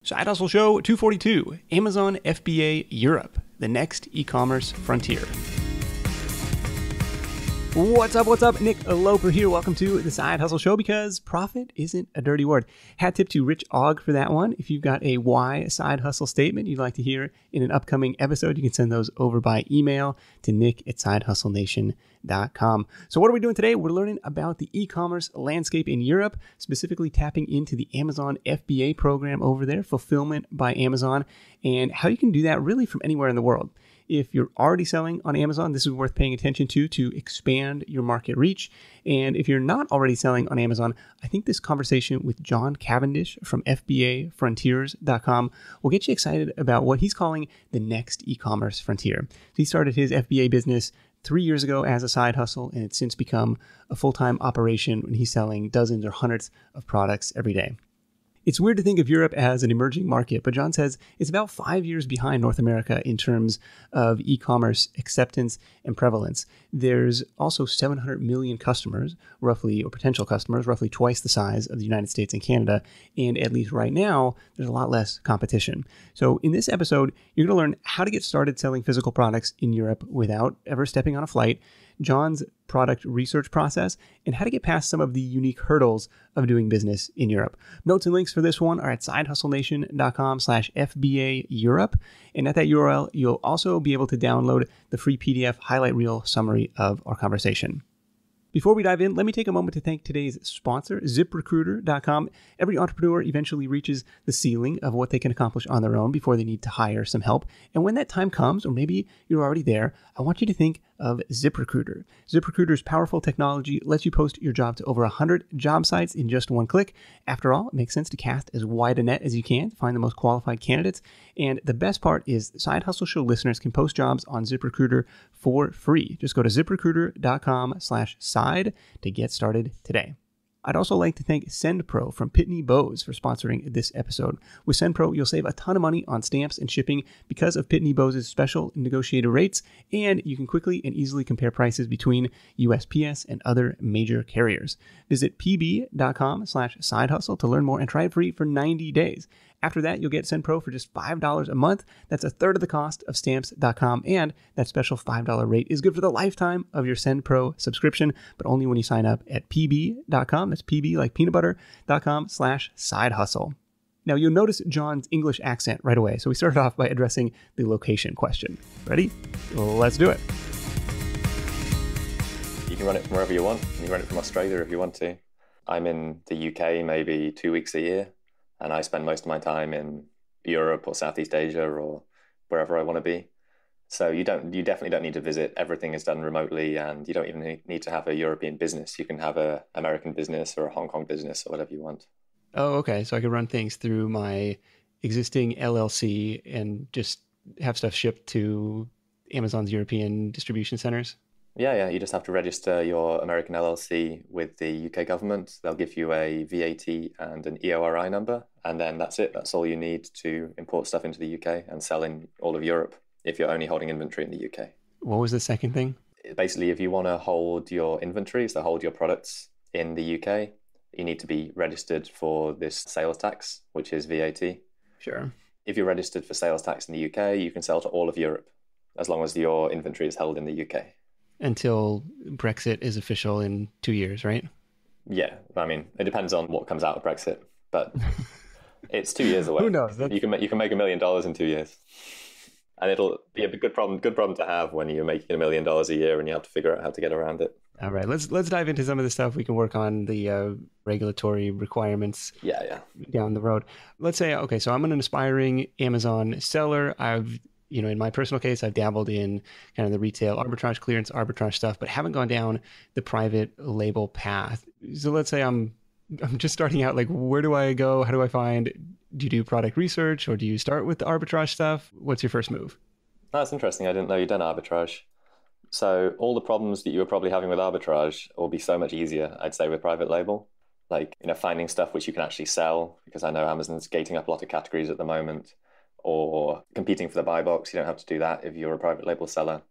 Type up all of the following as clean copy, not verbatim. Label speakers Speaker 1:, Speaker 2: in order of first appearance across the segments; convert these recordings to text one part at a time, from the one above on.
Speaker 1: Side Hustle Show 242, Amazon FBA Europe, the next e-commerce frontier. What's up? Nick Loper here. Welcome to the Side Hustle Show, because profit isn't a dirty word. Hat tip to Rich Og for that one. If you've got a why side hustle statement you'd like to hear in an upcoming episode, you can send those over by email to nick@sidehustlenation.com. So what are we doing today? We're learning about the e-commerce landscape in Europe, specifically tapping into the Amazon FBA program over there, Fulfillment by Amazon, and how you can do that really from anywhere in the world. If you're already selling on Amazon, this is worth paying attention to expand your market reach. And if you're not already selling on Amazon, I think this conversation with John Cavendish from FBAfrontiers.com will get you excited about what he's calling the next e-commerce frontier. He started his FBA business 3 years ago as a side hustle, and it's since become a full-time operation when he's selling dozens or hundreds of products every day. It's weird to think of Europe as an emerging market, but John says it's about 5 years behind North America in terms of e-commerce acceptance and prevalence. There's also 700 million customers, roughly, or potential customers, roughly twice the size of the United States and Canada. And at least right now, there's a lot less competition. So in this episode, you're going to learn how to get started selling physical products in Europe without ever stepping on a flight, John's product research process, and how to get past some of the unique hurdles of doing business in Europe. Notes and links for this one are at sidehustlenation.com/FBA Europe. And at that URL, you'll also be able to download the free PDF highlight reel summary of our conversation. Before we dive in, let me take a moment to thank today's sponsor, ZipRecruiter.com. Every entrepreneur eventually reaches the ceiling of what they can accomplish on their own before they need to hire some help. And when that time comes, or maybe you're already there, I want you to think of ZipRecruiter. ZipRecruiter's powerful technology lets you post your job to over 100 job sites in just one click. After all, it makes sense to cast as wide a net as you can to find the most qualified candidates. And the best part is Side Hustle Show listeners can post jobs on ZipRecruiter for free. Just go to ZipRecruiter.com/side to get started today. I'd also like to thank SendPro from Pitney Bowes for sponsoring this episode. With SendPro, you'll save a ton of money on stamps and shipping because of Pitney Bowes' special negotiated rates, and you can quickly and easily compare prices between USPS and other major carriers. Visit pb.com/sidehustle to learn more and try it free for 90 days. After that, you'll get SendPro for just $5 a month. That's a third of the cost of stamps.com, and that special $5 rate is good for the lifetime of your SendPro subscription, but only when you sign up at pb.com. That's pb like peanut butter.com/sidehustle. Now, you'll notice John's English accent right away, so we started off by addressing the location question. Ready? Let's do it.
Speaker 2: You can run it from wherever you want. You can run it from Australia if you want to. I'm in the UK maybe 2 weeks a year, and I spend most of my time in Europe or Southeast Asia or wherever I want to be. So you definitely don't need to visit. Everything is done remotely, and you don't even need to have a European business. You can have an American business or a Hong Kong business or whatever you want.
Speaker 1: Oh, okay. So I can run things through my existing LLC and just have stuff shipped to Amazon's European distribution centers?
Speaker 2: Yeah. You just have to register your American LLC with the UK government. They'll give you a VAT and an EORI number, and then that's it. That's all you need to import stuff into the UK and sell in all of Europe if you're only holding inventory in the UK.
Speaker 1: What was the second thing?
Speaker 2: Basically, if you want to hold your inventory, so hold your products in the UK, you need to be registered for this sales tax, which is VAT.
Speaker 1: Sure.
Speaker 2: If you're registered for sales tax in the UK, you can sell to all of Europe as long as your inventory is held in the UK.
Speaker 1: Until Brexit is official in 2 years, right?
Speaker 2: Yeah, I mean, it depends on what comes out of Brexit, but it's 2 years away.
Speaker 1: Who knows?
Speaker 2: You can make $1 million in 2 years, and it'll be a good problem to have when you're making $1 million a year and you have to figure out how to get around it.
Speaker 1: All right, let's dive into some of the stuff we can work on, the regulatory requirements.
Speaker 2: Yeah.
Speaker 1: Down the road. Let's say, okay, so I'm an aspiring Amazon seller. I've in my personal case, I've dabbled in kind of the retail arbitrage, clearance arbitrage stuff, but haven't gone down the private label path. So let's say I'm just starting out, like, where do I go? How do I find, do you do product research, or do you start with the arbitrage stuff? What's your first move?
Speaker 2: That's interesting. I didn't know you'd done arbitrage. So all the problems that you were probably having with arbitrage will be so much easier, I'd say, with private label. Like, finding stuff which you can actually sell, because I know Amazon's gating up a lot of categories at the moment, or competing for the buy box. You don't have to do that if you're a private label seller.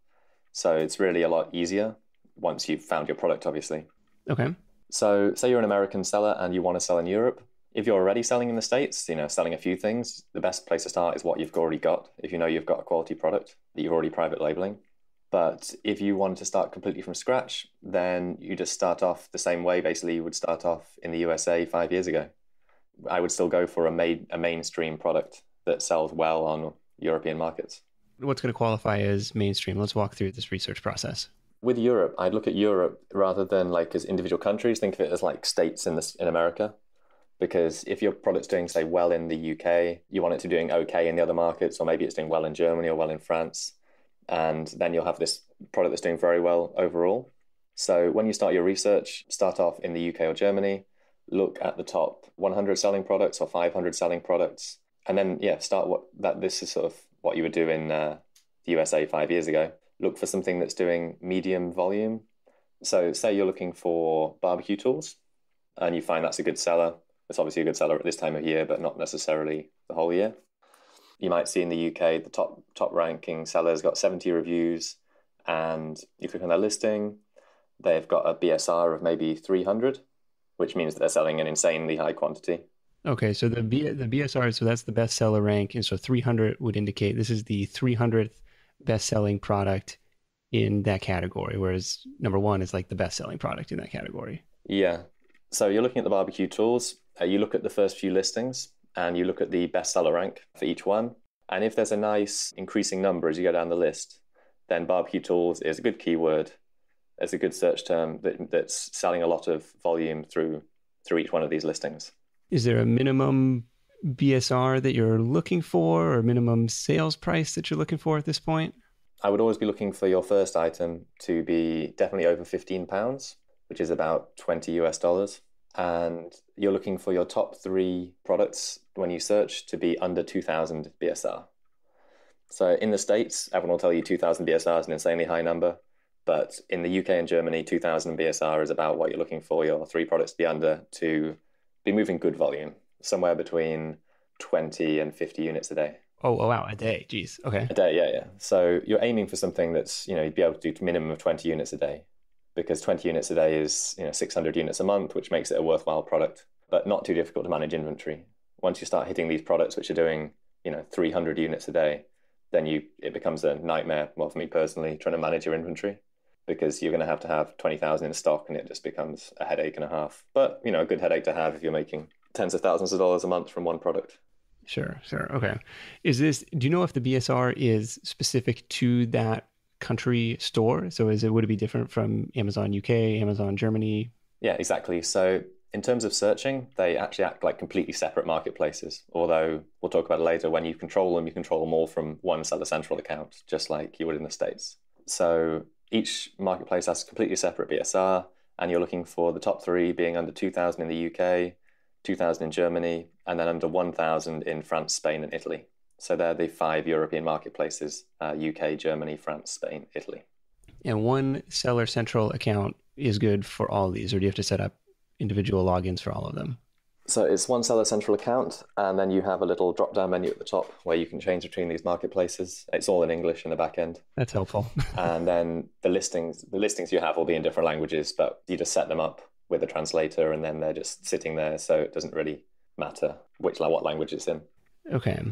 Speaker 2: So it's really a lot easier once you've found your product, obviously.
Speaker 1: Okay.
Speaker 2: So say you're an American seller and you want to sell in Europe. If you're already selling in the States, selling a few things, the best place to start is what you've already got. If you know you've got a quality product that you're already private labeling. But if you wanted to start completely from scratch, then you just start off the same way, basically you would start off in the USA 5 years ago. I would still go for a mainstream product that sells well on European markets.
Speaker 1: What's going to qualify as mainstream? Let's walk through this research process.
Speaker 2: With Europe, I'd look at Europe rather than like as individual countries. Think of it as like states in America. Because if your product's doing, say, well in the UK, you want it to be doing okay in the other markets, or maybe it's doing well in Germany or well in France. And then you'll have this product that's doing very well overall. So when you start your research, start off in the UK or Germany, look at the top 100 selling products or 500 selling products. And then, this is sort of what you would do in the USA 5 years ago. Look for something that's doing medium volume. So say you're looking for barbecue tools and you find that's a good seller. It's obviously a good seller at this time of year, but not necessarily the whole year. You might see in the UK, the top ranking seller's got 70 reviews, and you click on their listing, they've got a BSR of maybe 300, which means that they're selling an insanely high quantity.
Speaker 1: Okay, so the BSR, so that's the bestseller rank, and so 300 would indicate this is the 300th best-selling product in that category, whereas number one is like the best-selling product in that category.
Speaker 2: Yeah. So you're looking at the barbecue tools. You look at the first few listings and you look at the bestseller rank for each one. And if there's a nice increasing number as you go down the list, then barbecue tools is a good keyword. It's a good search term that's selling a lot of volume through each one of these listings.
Speaker 1: Is there a minimum BSR that you're looking for, or minimum sales price that you're looking for at this point?
Speaker 2: I would always be looking for your first item to be definitely over £15, which is about $20 US. And you're looking for your top 3 products when you search to be under 2,000 BSR. So in the States, everyone will tell you 2,000 BSR is an insanely high number. But in the UK and Germany, 2,000 BSR is about what you're looking for your 3 products to be under to be moving good volume, somewhere between 20 and 50 units a day.
Speaker 1: Oh, wow, a day. Geez. Okay.
Speaker 2: A day, yeah. So you're aiming for something that's, you'd be able to do a minimum of 20 units a day, because 20 units a day is 600 units a month, which makes it a worthwhile product, but not too difficult to manage inventory. Once you start hitting these products which are doing 300 units a day, then it becomes a nightmare. Well, for me personally, trying to manage your inventory, because you're going to have 20,000 in stock, and it just becomes a headache and a half. But a good headache to have if you're making tens of thousands of dollars a month from one product.
Speaker 1: Sure. Okay. Do you know if the BSR is specific to that country store? So would it be different from Amazon UK, Amazon Germany?
Speaker 2: Yeah, exactly. So in terms of searching, they actually act like completely separate marketplaces. Although we'll talk about it later, when you control them all from one seller central account, just like you would in the States. So each marketplace has a completely separate BSR, and you're looking for the top 3 being under 2,000 in the UK, 2,000 in Germany, and then under 1,000 in France, Spain, and Italy. So they're the 5 European marketplaces, UK, Germany, France, Spain, Italy.
Speaker 1: And one seller central account is good for all these, or do you have to set up individual logins for all of them?
Speaker 2: So it's one seller central account, and then you have a little drop-down menu at the top where you can change between these marketplaces. It's all in English in the back end.
Speaker 1: That's helpful.
Speaker 2: And then the listings you have will be in different languages, but you just set them up with a translator, and then they're just sitting there, so it doesn't really matter what language it's in.
Speaker 1: Okay.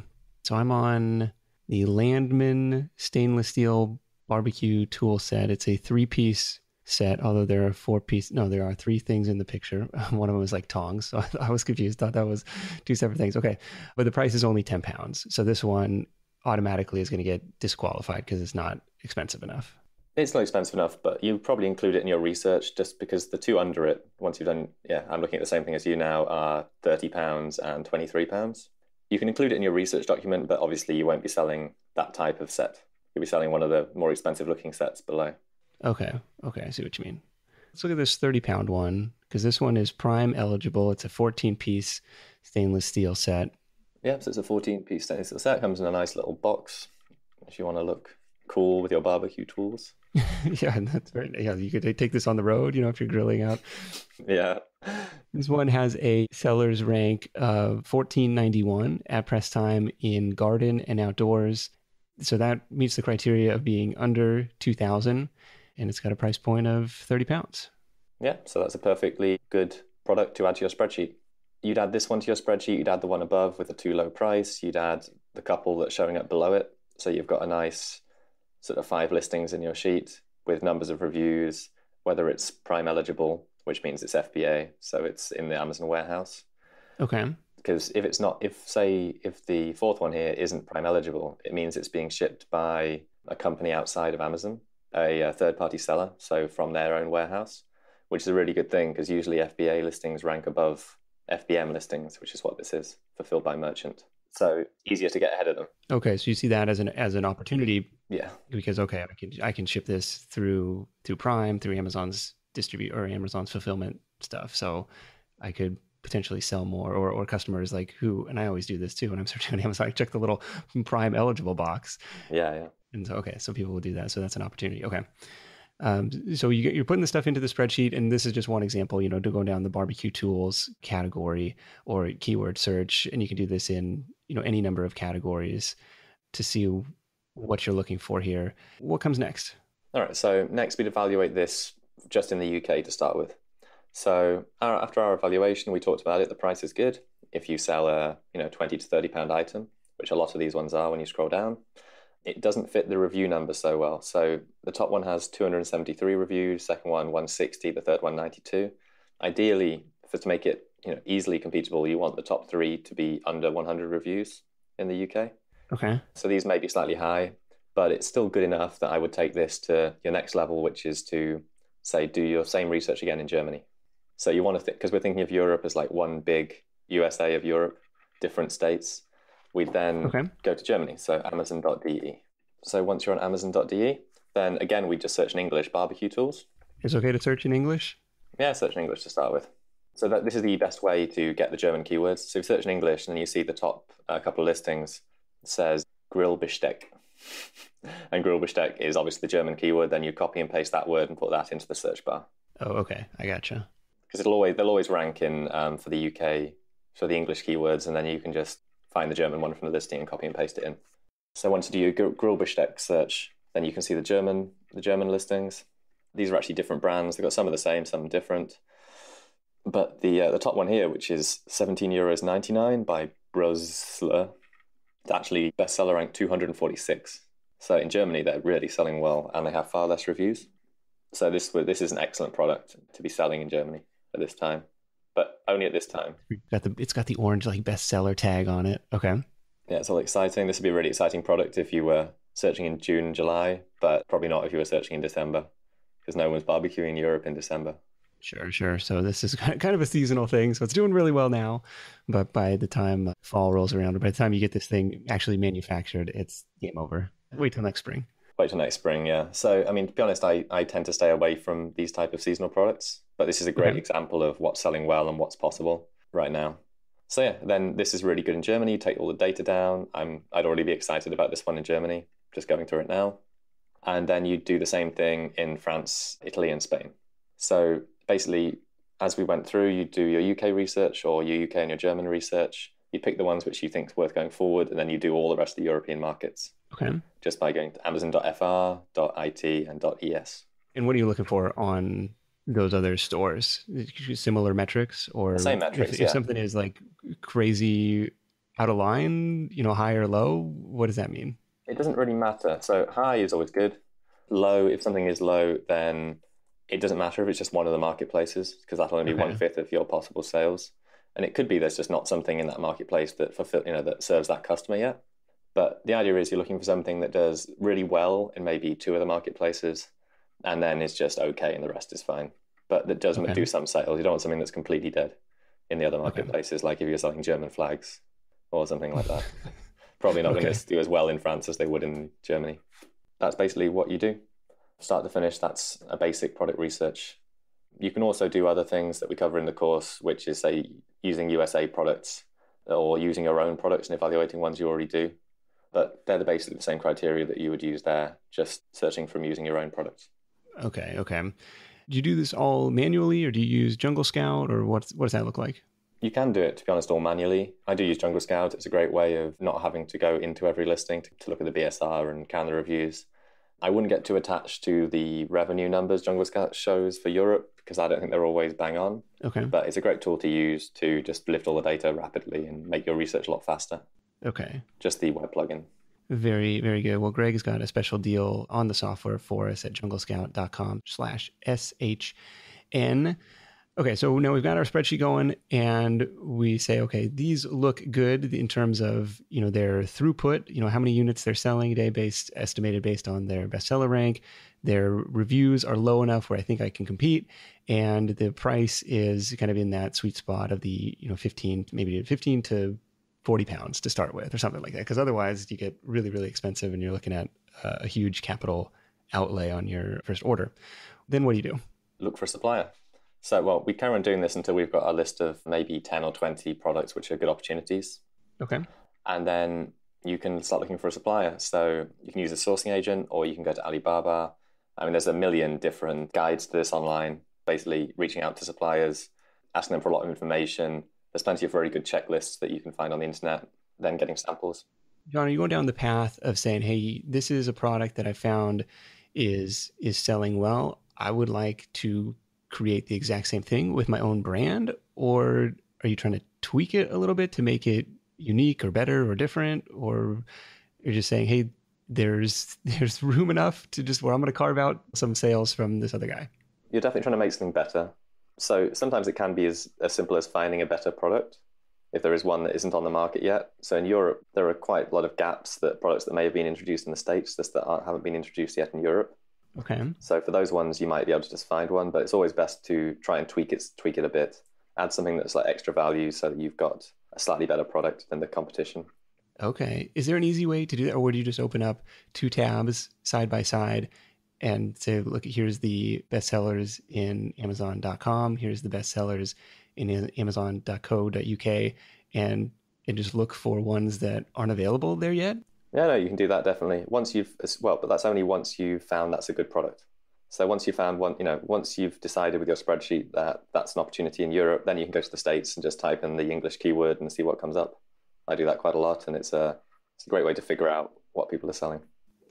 Speaker 1: So I'm on the Landman stainless steel barbecue tool set. It's a 3-piece set, although there are 4-piece. No, there are 3 things in the picture. One of them was like tongs, so I was confused. Thought that was 2 separate things. Okay, but the price is only £10. So this one automatically is going to get disqualified because it's not expensive enough.
Speaker 2: It's not expensive enough, but you probably include it in your research, just because the 2 under it, once you've done, I'm looking at the same thing as you now, are £30 and £23. You can include it in your research document, but obviously you won't be selling that type of set. You'll be selling one of the more expensive looking sets below.
Speaker 1: Okay, I see what you mean. Let's look at this 30-pound one, because this one is Prime eligible. It's a 14-piece stainless steel set.
Speaker 2: Yeah, so it's a 14-piece stainless steel set. It comes in a nice little box if you want to look cool with your barbecue tools.
Speaker 1: Yeah, that's right. Yeah, you could take this on the road, if you're grilling out.
Speaker 2: Yeah.
Speaker 1: This one has a seller's rank of $14.91 at press time in garden and outdoors. So that meets the criteria of being under 2,000, and it's got a price point of £30.
Speaker 2: Yeah, so that's a perfectly good product to add to your spreadsheet. you'd add this one to your spreadsheet, you'd add the one above with the too low price, you'd add the couple that's showing up below it. So you've got a nice sort of 5 listings in your sheet with numbers of reviews, whether it's Prime eligible, which means it's FBA, so it's in the Amazon warehouse.
Speaker 1: Okay.
Speaker 2: Because if it's not, if the fourth one here isn't Prime eligible, it means it's being shipped by a company outside of Amazon, a third-party seller, so from their own warehouse, which is a really good thing because usually FBA listings rank above FBM listings, which is what this is, fulfilled by merchant. So easier to get ahead of them.
Speaker 1: Okay, so you see that as an opportunity.
Speaker 2: Yeah.
Speaker 1: Because I can ship this through Prime, through Amazon's Amazon's fulfillment stuff. So I could potentially sell more, or customers like who, and I always do this too when I'm searching on Amazon, I check the little Prime eligible box.
Speaker 2: Yeah.
Speaker 1: And so, okay, so people will do that. So that's an opportunity. Okay. So you're putting the stuff into the spreadsheet, and this is just one example, to go down the barbecue tools category or keyword search. And you can do this in, any number of categories to see what you're looking for here. What comes next? All
Speaker 2: right. So next we'd evaluate this just in the UK to start with. So after our evaluation, we talked about it. The price is good. If you sell a 20 to 30 pound item, which a lot of these ones are when you scroll down, it doesn't fit the review numbers so well. So the top one has 273 reviews, second one 160, the third one 92. Ideally, to make it easily competable, you want the top 3 to be under 100 reviews in the UK.
Speaker 1: Okay.
Speaker 2: So these may be slightly high, but it's still good enough that I would take this to your next level, which is to say do your same research again in Germany. So you want to think, because we're thinking of Europe as like one big USA of Europe, different states. We then go to Germany, so amazon.de. So once you're on amazon.de, then again, we just search in English, barbecue tools.
Speaker 1: It's okay to search in English?
Speaker 2: Yeah, search in English to start with. So this is the best way to get the German keywords. So you search in English, and then you see the top couple of listings. It says grill Besteck. And grill Besteck is obviously the German keyword. Then you copy and paste that word and put that into the search bar.
Speaker 1: Oh, okay. I gotcha.
Speaker 2: Because they'll always rank in for the UK, for the English keywords, and then you can just find the German one from the listing and copy and paste it in. So once you do your grill Besteck search, then you can see the German listings. These are actually different brands. They've got some of the same, some different. But the top one here, which is €17.99 by Brosler, it's actually bestseller rank 246. So in Germany, they're really selling well, and they have far less reviews. So this is an excellent product to be selling in Germany at this time, but only at this time.
Speaker 1: It's got the orange like bestseller tag on it. Okay.
Speaker 2: Yeah, it's all exciting. This would be a really exciting product if you were searching in June, July, but probably not if you were searching in December, because no one's barbecuing in Europe in December.
Speaker 1: Sure. So this is kind of a seasonal thing. So it's doing really well now, but by the time fall rolls around, or by the time you get this thing actually manufactured, it's game over. Wait till next spring.
Speaker 2: Yeah. So, I mean, to be honest, I tend to stay away from these type of seasonal products, but this is a great example of what's selling well and what's possible right now. So yeah, then this is really good in Germany. You take all the data down. I'd already be excited about this one in Germany, just going through it now. And then you do the same thing in France, Italy, and Spain. So basically, as we went through, you do your UK research or your UK and your German research. You pick the ones which you think is worth going forward, and then you do all the rest of the European markets.
Speaker 1: Okay.
Speaker 2: Just by going to amazon.fr, .it, and .es.
Speaker 1: And what are you looking for on those other stores? Similar metrics, or
Speaker 2: same metrics?
Speaker 1: If something is like crazy out of line, high or low, what does that mean?
Speaker 2: It doesn't really matter. So high is always good. Low, if something is low, then it doesn't matter if it's just one of the marketplaces, because that'll only be 1/5 of your possible sales. And it could be there's just not something in that marketplace that that serves that customer yet. But the idea is you're looking for something that does really well in maybe 2 of the marketplaces, and then is just okay and the rest is fine. But that does do some sales. You don't want something that's completely dead in the other marketplaces, like if you're selling German flags or something like that. Probably not going to do as well in France as they would in Germany. That's basically what you do. Start to finish, that's a basic product research. You can also do other things that we cover in the course, which is, say, using USA products or using your own products and evaluating ones you already do. But they're basically the same criteria that you would use there, just searching from using your own products. Okay.
Speaker 1: Do you do this all manually, or do you use Jungle Scout, or what does that look like?
Speaker 2: You can do it, to be honest, all manually. I do use Jungle Scout. It's a great way of not having to go into every listing to look at the BSR and count the reviews. I wouldn't get too attached to the revenue numbers Jungle Scout shows for Europe because I don't think they're always bang on.
Speaker 1: Okay.
Speaker 2: But it's a great tool to use to just lift all the data rapidly and make your research a lot faster.
Speaker 1: Okay.
Speaker 2: Just the web plugin.
Speaker 1: Very, very good. Well, Greg has got a special deal on the software for us at junglescout.com/SHN. Okay, so now we've got our spreadsheet going and we say, okay, these look good in terms of, their throughput, how many units they're selling a day estimated based on their bestseller rank. Their reviews are low enough where I think I can compete. And the price is kind of in that sweet spot of the, 15 to 40 pounds to start with or something like that. Because otherwise you get really, really expensive and you're looking at a huge capital outlay on your first order. Then what do you do?
Speaker 2: Look for a supplier. So, well, we carry on doing this until we've got a list of maybe 10 or 20 products which are good opportunities.
Speaker 1: Okay.
Speaker 2: And then you can start looking for a supplier. So you can use a sourcing agent or you can go to Alibaba. I mean, there's a million different guides to this online, basically reaching out to suppliers, asking them for a lot of information. There's plenty of very good checklists that you can find on the internet, then getting samples.
Speaker 1: John, are you going down the path of saying, hey, this is a product that I found is selling well. I would like to create the exact same thing with my own brand? Or are you trying to tweak it a little bit to make it unique or better or different? Or you're just saying, hey, there's room enough to just where I'm going to carve out some sales from this other guy?
Speaker 2: You're definitely trying to make something better. So sometimes it can be as simple as finding a better product if there is one that isn't on the market yet. So in Europe, there are quite a lot of gaps that products that may have been introduced in the States just that haven't been introduced yet in Europe.
Speaker 1: Okay.
Speaker 2: So for those ones, you might be able to just find one, but it's always best to try and tweak it a bit, add something that's like extra value so that you've got a slightly better product than the competition.
Speaker 1: Okay. Is there an easy way to do that? Or would you just open up 2 tabs side by side and say, look, here's the bestsellers in Amazon.com. Here's the bestsellers in Amazon.co.uk and just look for ones that aren't available there yet?
Speaker 2: Yeah, no, you can do that definitely. But that's only once you've found that's a good product. So once you've found one, once you've decided with your spreadsheet that that's an opportunity in Europe, then you can go to the States and just type in the English keyword and see what comes up. I do that quite a lot, and it's a great way to figure out what people are selling.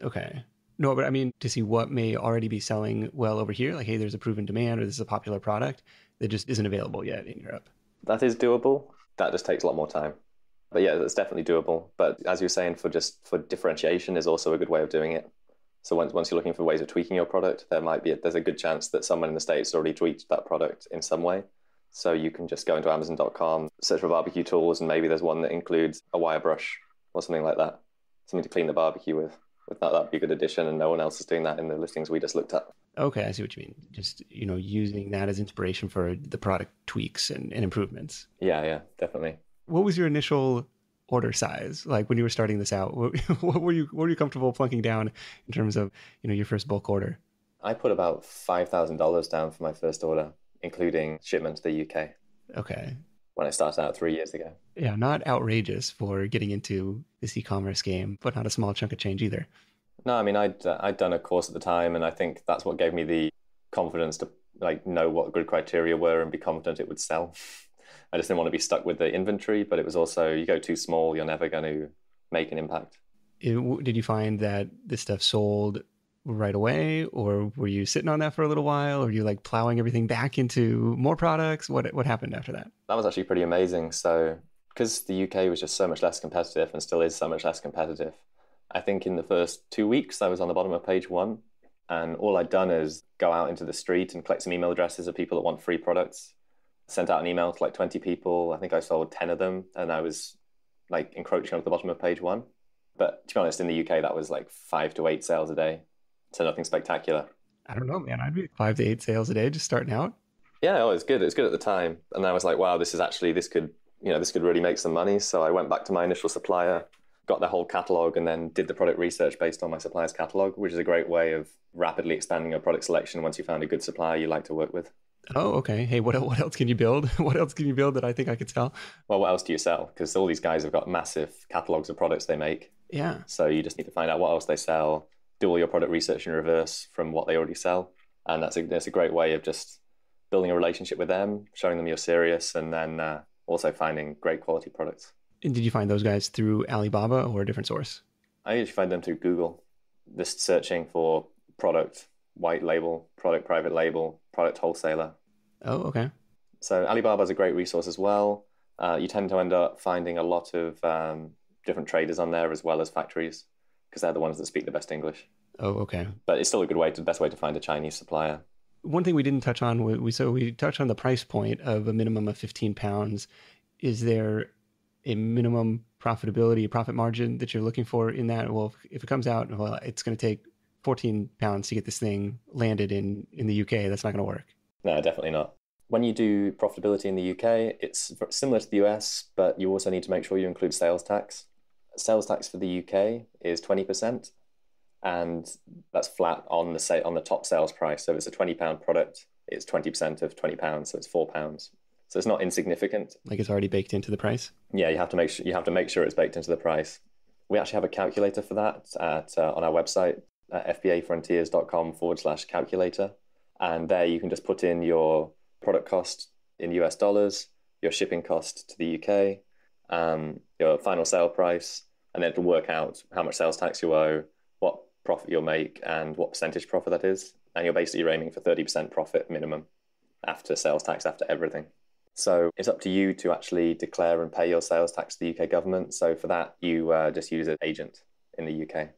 Speaker 1: Okay. No, but I mean, to see what may already be selling well over here, like, hey, there's a proven demand or this is a popular product that just isn't available yet in Europe.
Speaker 2: That is doable. That just takes a lot more time. But yeah, that's definitely doable. But as you're saying, for differentiation is also a good way of doing it. So once you're looking for ways of tweaking your product, there's a good chance that someone in the States already tweaked that product in some way. So you can just go into Amazon.com, search for barbecue tools, and maybe there's one that includes a wire brush or something like that, something to clean the barbecue with. That'd be a good addition, and no one else is doing that in the listings we just looked at.
Speaker 1: Okay, I see what you mean. Just, using that as inspiration for the product tweaks and improvements.
Speaker 2: Yeah, definitely.
Speaker 1: What was your initial order size? Like when you were starting this out, what were you comfortable plunking down in terms of, your first bulk order?
Speaker 2: I put about $5,000 down for my first order, including shipment to the UK.
Speaker 1: Okay.
Speaker 2: When I started out 3 years ago.
Speaker 1: Yeah, not outrageous for getting into this e-commerce game, but not a small chunk of change either.
Speaker 2: No, I mean, I'd done a course at the time, and I think that's what gave me the confidence to know what good criteria were and be confident it would sell. I just didn't want to be stuck with the inventory, but it was also, you go too small, you're never going to make an impact.
Speaker 1: Did you find that this stuff sold right away, or were you sitting on that for a little while, or were you plowing everything back into more products? What happened after that?
Speaker 2: That was actually pretty amazing. So because the UK was just so much less competitive and still is so much less competitive, I think in the first 2 weeks I was on the bottom of page 1, and all I'd done is go out into the street and collect some email addresses of people that want free products. Sent out an email to 20 people. I think I sold 10 of them, and I was encroaching onto the bottom of page 1. But to be honest, in the UK, that was 5 to 8 sales a day. So nothing spectacular.
Speaker 1: I don't know, man. I'd be 5 to 8 sales a day just starting out.
Speaker 2: Yeah, it's good. It's good at the time. And I was like, wow, this could really make some money. So I went back to my initial supplier, got their whole catalog, and then did the product research based on my supplier's catalog, which is a great way of rapidly expanding your product selection once you found a good supplier you like to work with.
Speaker 1: Oh, okay. Hey, what else can you build? What else can you build that I think I could sell?
Speaker 2: Well, what else do you sell? Because all these guys have got massive catalogs of products they make.
Speaker 1: Yeah.
Speaker 2: So you just need to find out what else they sell, do all your product research in reverse from what they already sell. And that's a great way of just building a relationship with them, showing them you're serious, and then also finding great quality products.
Speaker 1: And did you find those guys through Alibaba or a different source?
Speaker 2: I usually find them through Google. Just searching for product, white label, product, private label, product wholesaler.
Speaker 1: Oh, okay.
Speaker 2: So Alibaba is a great resource as well. You tend to end up finding a lot of different traders on there as well as factories because they're the ones that speak the best English.
Speaker 1: Oh, okay.
Speaker 2: But it's still a good way best way to find a Chinese supplier.
Speaker 1: One thing we didn't touch on, we touched on the price point of a minimum of £15. Is there a minimum profitability, profit margin that you're looking for in that? Well, if it comes out, well, it's going to take £14 to get this thing landed in the UK. That's not going to work.
Speaker 2: No, definitely not. When you do profitability in the UK, it's similar to the US, but you also need to make sure you include sales tax. Sales tax for the UK is 20%, and that's flat on the top sales price. So if it's a £20 product, it's 20% of £20, so it's £4. So it's not insignificant.
Speaker 1: Like it's already baked into the price?
Speaker 2: Yeah, you have to make sure it's baked into the price. We actually have a calculator for that on our website at fbafrontiers.com/calculator. And there you can just put in your product cost in US dollars, your shipping cost to the UK, your final sale price, and then it'll work out how much sales tax you owe, what profit you'll make, and what percentage profit that is. And you're basically aiming for 30% profit minimum after sales tax, after everything. So it's up to you to actually declare and pay your sales tax to the UK government. So for that, you just use an agent in the UK.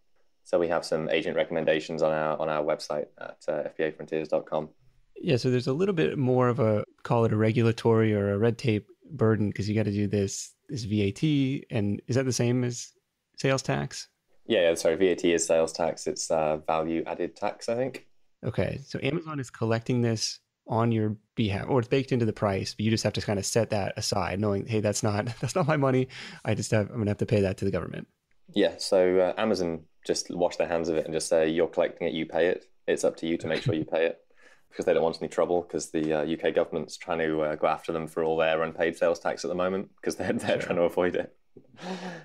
Speaker 2: So we have some agent recommendations on our website at fbafrontiers.com.
Speaker 1: Yeah, so there's a little bit more of a, call it a regulatory or a red tape burden because you got to do this VAT. And is that the same as sales tax?
Speaker 2: Yeah, sorry, VAT is sales tax. It's value added tax, I think.
Speaker 1: Okay, so Amazon is collecting this on your behalf, or it's baked into the price, but you just have to kind of set that aside, knowing, hey, that's not my money. I'm gonna have to pay that to the government.
Speaker 2: Yeah, so Amazon just wash their hands of it and just say, you're collecting it, you pay it. It's up to you to make sure you pay it because they don't want any trouble because the UK government's trying to go after them for all their unpaid sales tax at the moment because they're
Speaker 1: Sure.
Speaker 2: trying to avoid it.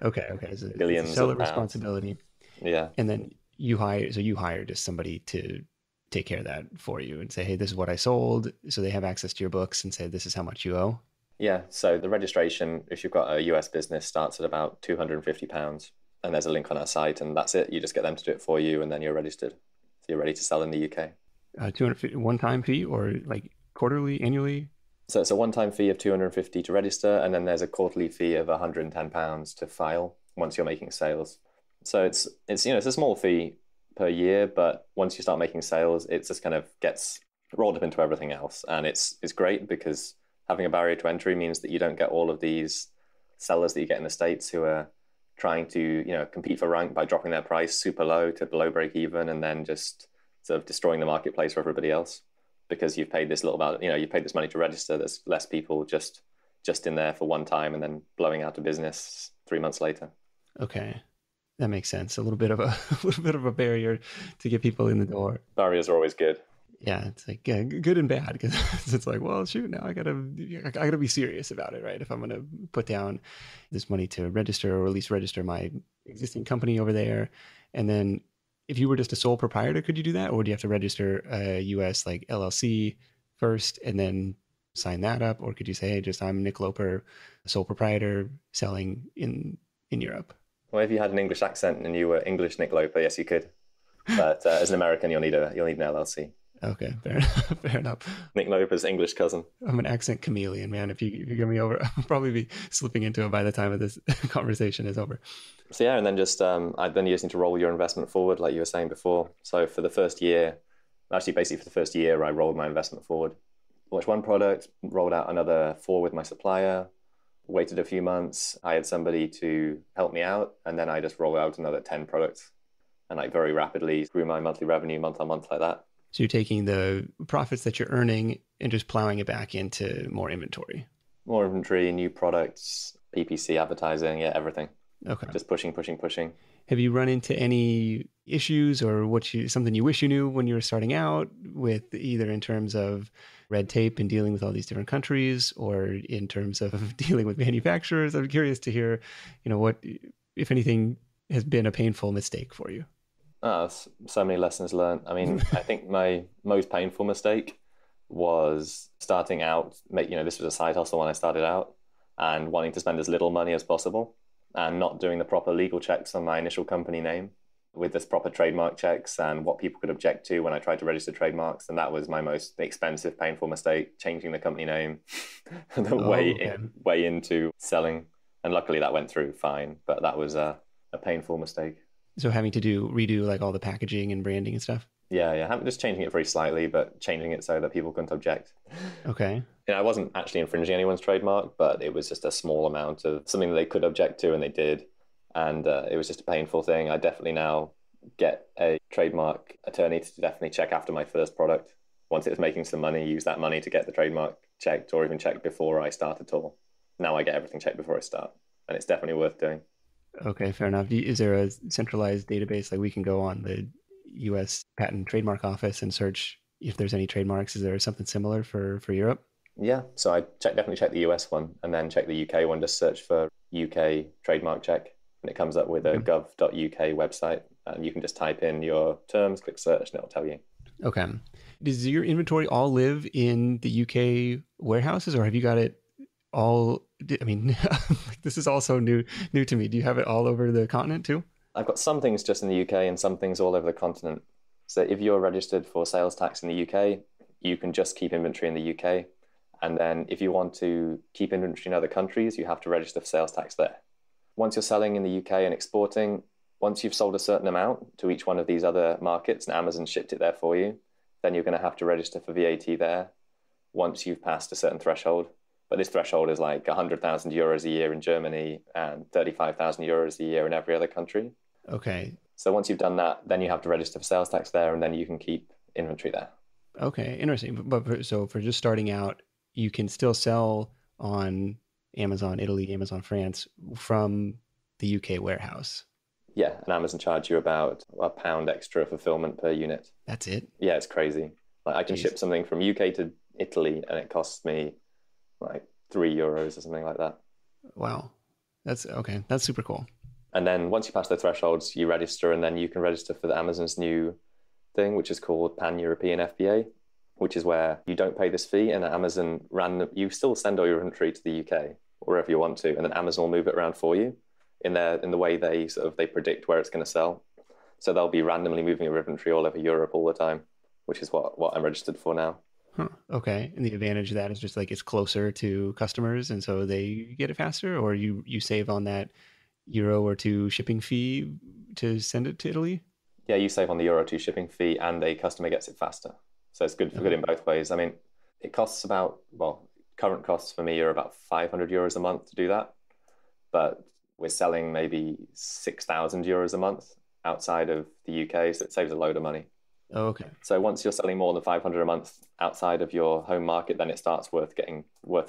Speaker 1: Okay. So
Speaker 2: Billions
Speaker 1: it's a seller
Speaker 2: of pounds.
Speaker 1: responsibility.
Speaker 2: Yeah.
Speaker 1: And then you hire just somebody to take care of that for you and say, hey, this is what I sold. So they have access to your books and say, this is how much you owe.
Speaker 2: Yeah. So the registration, if you've got a US business, starts at about £250. And there's a link on our site and that's it. You just get them to do it for you and then you're registered. So you're ready to sell in the UK.
Speaker 1: 250 one-time fee or like quarterly, annually?
Speaker 2: So it's a one-time fee of $250 to register, and then there's a quarterly fee of £110 to file once you're making sales. So it's it's a small fee per year, but once you start making sales, it just kind of gets rolled up into everything else, and it's great because having a barrier to entry means that you don't get all of these sellers that you get in the States who are trying to compete for rank by dropping their price super low to below break even, and then just sort of destroying the marketplace for everybody else. Because you've paid this little amount, you paid this money to register. There's less people just in there for one time and then blowing out of business 3 months later.
Speaker 1: Okay, that makes sense. A little bit of a barrier to get people in the door.
Speaker 2: Barriers are always good.
Speaker 1: Yeah, it's like good and bad because it's like, well, shoot, now I gotta be serious about it, right? If I'm gonna put down this money to register or at least register my existing company over there, and then if you were just a sole proprietor, could you do that? Or do you have to register a US like LLC first and then sign that up? Or could you say, hey, I'm Nick Loper, sole proprietor selling in Europe?
Speaker 2: Well, if you had an English accent and you were English Nick Loper, yes, you could. But as an American, you'll need an LLC.
Speaker 1: Okay, fair enough.
Speaker 2: Nick Loper's English cousin.
Speaker 1: I'm an accent chameleon, man. If you get me over, I'll probably be slipping into it by the time of this conversation is over.
Speaker 2: So yeah, and then just I'd then using to roll your investment forward, like you were saying before. So for the first year, basically for the first year, I rolled my investment forward. Launched one product, rolled out another 4 with my supplier, waited a few months, hired somebody to help me out, and then I just rolled out another 10 products, and like very rapidly grew my monthly revenue month on month like that.
Speaker 1: So you're taking the profits that you're earning and just plowing it back into more inventory.
Speaker 2: More inventory, new products, PPC, advertising, yeah, everything.
Speaker 1: Okay.
Speaker 2: Just pushing.
Speaker 1: Have you run into any issues or something you wish you knew when you were starting out with either in terms of red tape and dealing with all these different countries or in terms of dealing with manufacturers? I'm curious to hear, what, if anything, has been a painful mistake for you.
Speaker 2: So many lessons learned. I mean, I think my most painful mistake was starting out, this was a side hustle when I started out and wanting to spend as little money as possible and not doing the proper legal checks on my initial company name. with this proper trademark checks and what people could object to when I tried to register trademarks. And that was my most expensive, painful mistake, changing the company name the way into selling. And luckily that went through fine, but that was a painful mistake.
Speaker 1: So having to redo like all the packaging and branding and stuff?
Speaker 2: Yeah. I'm just changing it very slightly, but changing it so that people couldn't object.
Speaker 1: Okay.
Speaker 2: I wasn't actually infringing anyone's trademark, but it was just a small amount of something that they could object to, and they did. And it was just a painful thing. I definitely now get a trademark attorney to definitely check after my first product. Once it was making some money, use that money to get the trademark checked, or even checked before I start at all. Now I get everything checked before I start, and it's definitely worth doing.
Speaker 1: Okay, fair enough. Is there a centralized database like we can go on the U.S. Patent and Trademark Office and search if there's any trademarks? Is there something similar for Europe?
Speaker 2: Yeah, so I definitely check the US one and then check the UK one. Just search for UK trademark check, and it comes up with a gov.uk website, and you can just type in your terms, click search, and it'll tell you.
Speaker 1: Okay. Does your inventory all live in the UK warehouses, or have you got it all? I mean, this is also new to me. Do you have it all over the continent too?
Speaker 2: I've got some things just in the UK and some things all over the continent. So if you're registered for sales tax in the UK, you can just keep inventory in the UK. And then if you want to keep inventory in other countries, you have to register for sales tax there. Once you're selling in the UK and exporting, once you've sold a certain amount to each one of these other markets and Amazon shipped it there for you, then you're going to have to register for VAT there once you've passed a certain threshold. But this threshold is like 100,000 euros a year in Germany and 35,000 euros a year in every other country.
Speaker 1: Okay.
Speaker 2: So once you've done that, then you have to register for sales tax there, and then you can keep inventory there.
Speaker 1: Okay, interesting. But so for just starting out, you can still sell on Amazon Italy, Amazon France from the UK warehouse.
Speaker 2: Yeah, and Amazon charge you about £1 extra fulfillment per unit.
Speaker 1: That's it?
Speaker 2: Yeah, it's crazy. Like I can ship something from UK to Italy and it costs me like €3 or something like that.
Speaker 1: Wow. That's okay. That's super cool.
Speaker 2: And then once you pass the thresholds, you register, and then you can register for the Amazon's new thing, which is called Pan-European FBA, which is where you don't pay this fee, and Amazon you still send all your inventory to the UK or wherever you want to, and then Amazon will move it around for you in the way they predict where it's going to sell. So they'll be randomly moving your inventory all over Europe all the time, which is what I'm registered for now.
Speaker 1: Huh. Okay. And the advantage of that is just like it's closer to customers, and so they get it faster, or you save on that euro or two shipping fee to send it to Italy?
Speaker 2: Yeah, you save on the euro 2 shipping fee, and a customer gets it faster. So it's good in both ways. I mean, it costs current costs for me are about €500 a month to do that. But we're selling maybe €6,000 a month outside of the UK, so it saves a load of money.
Speaker 1: Oh, okay.
Speaker 2: So once you're selling more than 500 a month outside of your home market, then it starts worth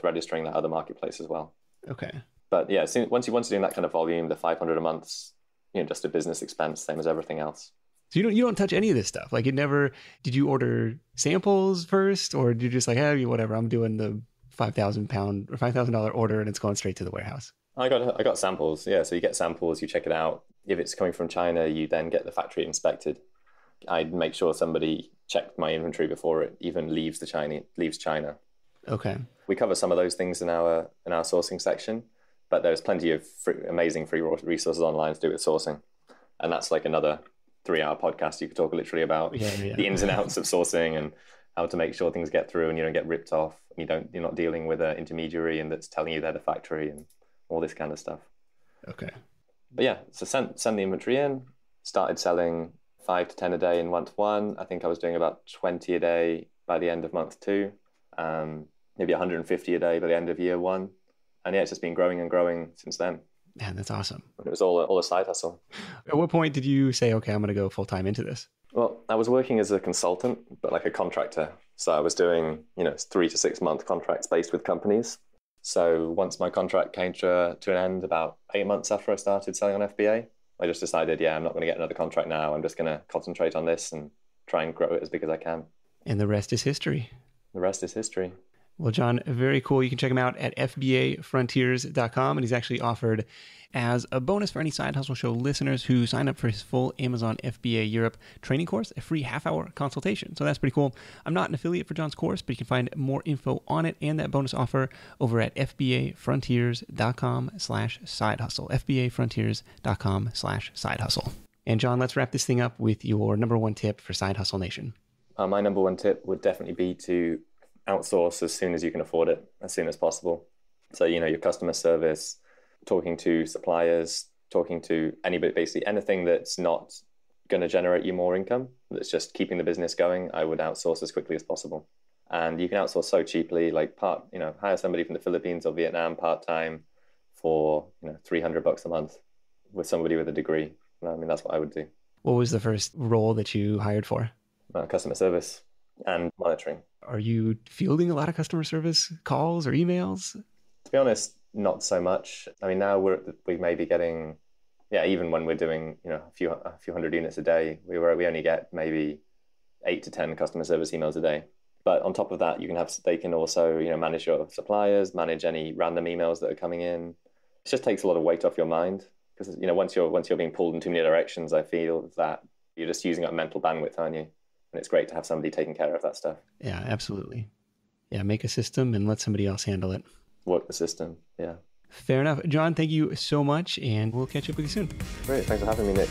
Speaker 2: registering that other marketplace as well.
Speaker 1: Okay.
Speaker 2: But yeah, once you're doing that kind of volume, the 500 a month's just a business expense, same as everything else.
Speaker 1: So you don't touch any of this stuff. Like did you order samples first, or did you just like, hey, whatever, I'm doing the £5,000 or $5,000 order and it's going straight to the warehouse?
Speaker 2: I got samples. Yeah. So you get samples, you check it out. If it's coming from China, you then get the factory inspected. I'd make sure somebody checked my inventory before it even leaves China. Okay. We cover some of those things in our sourcing section, but there's plenty of amazing free resources online to do with sourcing. And that's like another 3-hour podcast. You could talk literally about the ins and outs of sourcing and how to make sure things get through and you don't get ripped off. You're not dealing with an intermediary and that's telling you they're the factory and all this kind of stuff. Okay. But yeah, so send the inventory in, started selling 5 to 10 a day in month 1. I think I was doing about 20 a day by the end of month 2, maybe 150 a day by the end of year 1. And yeah, it's just been growing and growing since then. Man, that's awesome. It was all a side hustle. At what point did you say, okay, I'm going to go full time into this? Well, I was working as a consultant, but like a contractor. So I was doing, 3 to 6 month contracts based with companies. So once my contract came to an end about 8 months after I started selling on FBA, I just decided, I'm not going to get another contract now. I'm just going to concentrate on this and try and grow it as big as I can. And the rest is history. The rest is history. Well, John, very cool. You can check him out at FBAfrontiers.com. And he's actually offered as a bonus for any Side Hustle Show listeners who sign up for his full Amazon FBA Europe training course, a free half-hour consultation. So that's pretty cool. I'm not an affiliate for John's course, but you can find more info on it and that bonus offer over at FBAfrontiers.com/side hustle. FBAfrontiers.com/side hustle.
Speaker 1: And John, let's wrap this thing up with your number one tip for Side Hustle Nation.
Speaker 2: My number one tip would definitely be to outsource as soon as you can afford it, as soon as possible. So, your customer service, talking to suppliers, talking to anybody, basically anything that's not going to generate you more income, that's just keeping the business going, I would outsource as quickly as possible. And you can outsource so cheaply, like hire somebody from the Philippines or Vietnam part-time for, $300 a month with somebody with a degree. I mean, that's what I would do.
Speaker 1: What was the first role that you hired for?
Speaker 2: Customer service and monitoring.
Speaker 1: Are you fielding a lot of customer service calls or emails?
Speaker 2: To be honest, not so much. I mean, now we may be getting, even when we're doing, a few hundred units a day, we only get maybe 8 to 10 customer service emails a day. But on top of that, they can also, manage your suppliers, manage any random emails that are coming in. It just takes a lot of weight off your mind because, once you're being pulled in too many directions, I feel that you're just using up mental bandwidth, aren't you? And it's great to have somebody taking care of that stuff. Yeah,
Speaker 1: absolutely. Yeah, make a system and let somebody else handle it.
Speaker 2: Work the system, yeah.
Speaker 1: Fair enough. John, thank you so much, and we'll catch up with you soon.
Speaker 2: Great. Thanks for having me, Nick.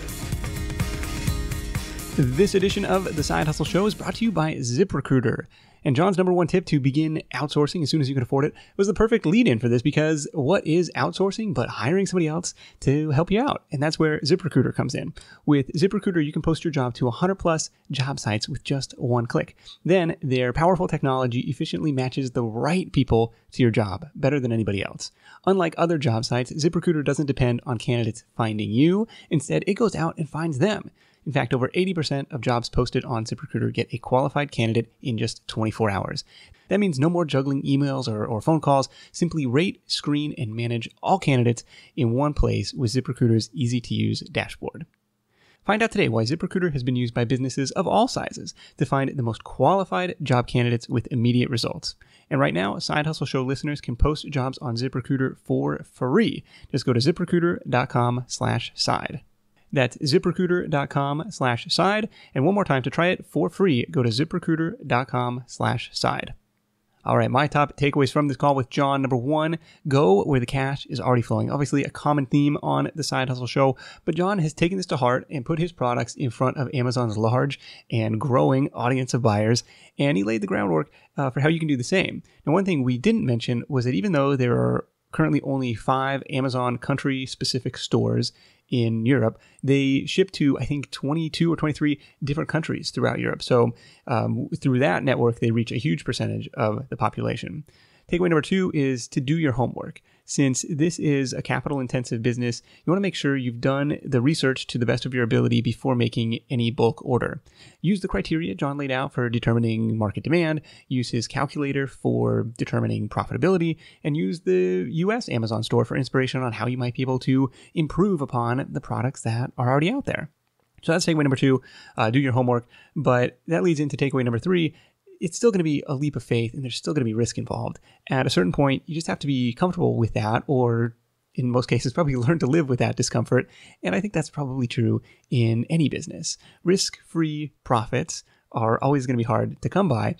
Speaker 1: This edition of The Side Hustle Show is brought to you by ZipRecruiter. And John's number one tip to begin outsourcing as soon as you can afford it was the perfect lead-in for this, because what is outsourcing but hiring somebody else to help you out? And that's where ZipRecruiter comes in. With ZipRecruiter, you can post your job to 100 plus job sites with just one click. Then their powerful technology efficiently matches the right people to your job better than anybody else. Unlike other job sites, ZipRecruiter doesn't depend on candidates finding you. Instead, it goes out and finds them. In fact, over 80% of jobs posted on ZipRecruiter get a qualified candidate in just 24 hours. That means no more juggling emails or phone calls. Simply rate, screen, and manage all candidates in one place with ZipRecruiter's easy-to-use dashboard. Find out today why ZipRecruiter has been used by businesses of all sizes to find the most qualified job candidates with immediate results. And right now, Side Hustle Show listeners can post jobs on ZipRecruiter for free. Just go to ZipRecruiter.com/side. That's ZipRecruiter.com/side. And one more time, to try it for free, go to ZipRecruiter.com/side. All right, my top takeaways from this call with John. Number one, go where the cash is already flowing. Obviously, a common theme on the Side Hustle Show, but John has taken this to heart and put his products in front of Amazon's large and growing audience of buyers, and he laid the groundwork for how you can do the same. Now, one thing we didn't mention was that even though there are currently only 5 Amazon country-specific stores in Europe, they ship to, I think, 22 or 23 different countries throughout Europe. So through that network, they reach a huge percentage of the population. Takeaway number 2 is to do your homework. Since this is a capital-intensive business, you want to make sure you've done the research to the best of your ability before making any bulk order. Use the criteria John laid out for determining market demand, use his calculator for determining profitability, and use the US Amazon store for inspiration on how you might be able to improve upon the products that are already out there. So that's takeaway number 2, do your homework. But that leads into takeaway number 3. It's still going to be a leap of faith, and there's still going to be risk involved. At a certain point, you just have to be comfortable with that, or in most cases, probably learn to live with that discomfort. And I think that's probably true in any business. Risk-free profits are always going to be hard to come by,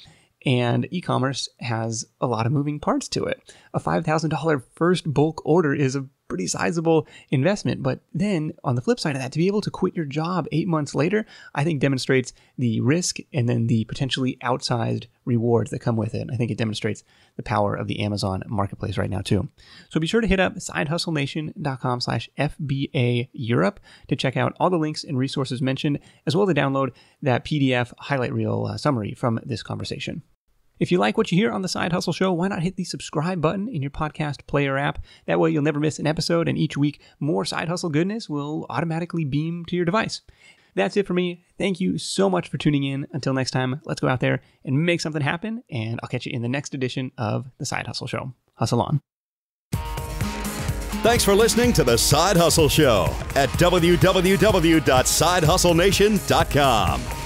Speaker 1: and e-commerce has a lot of moving parts to it. A $5,000 first bulk order is a pretty sizable investment. But then on the flip side of that, to be able to quit your job 8 months later, I think demonstrates the risk and then the potentially outsized rewards that come with it. I think it demonstrates the power of the Amazon marketplace right now too. So be sure to hit up sidehustlenation.com/FBA Europe to check out all the links and resources mentioned, as well as to download that PDF highlight reel summary from this conversation. If you like what you hear on The Side Hustle Show, why not hit the subscribe button in your podcast player app? That way you'll never miss an episode, and each week more Side Hustle goodness will automatically beam to your device. That's it for me. Thank you so much for tuning in. Until next time, let's go out there and make something happen, and I'll catch you in the next edition of The Side Hustle Show. Hustle on.
Speaker 3: Thanks for listening to The Side Hustle Show at www.sidehustlenation.com.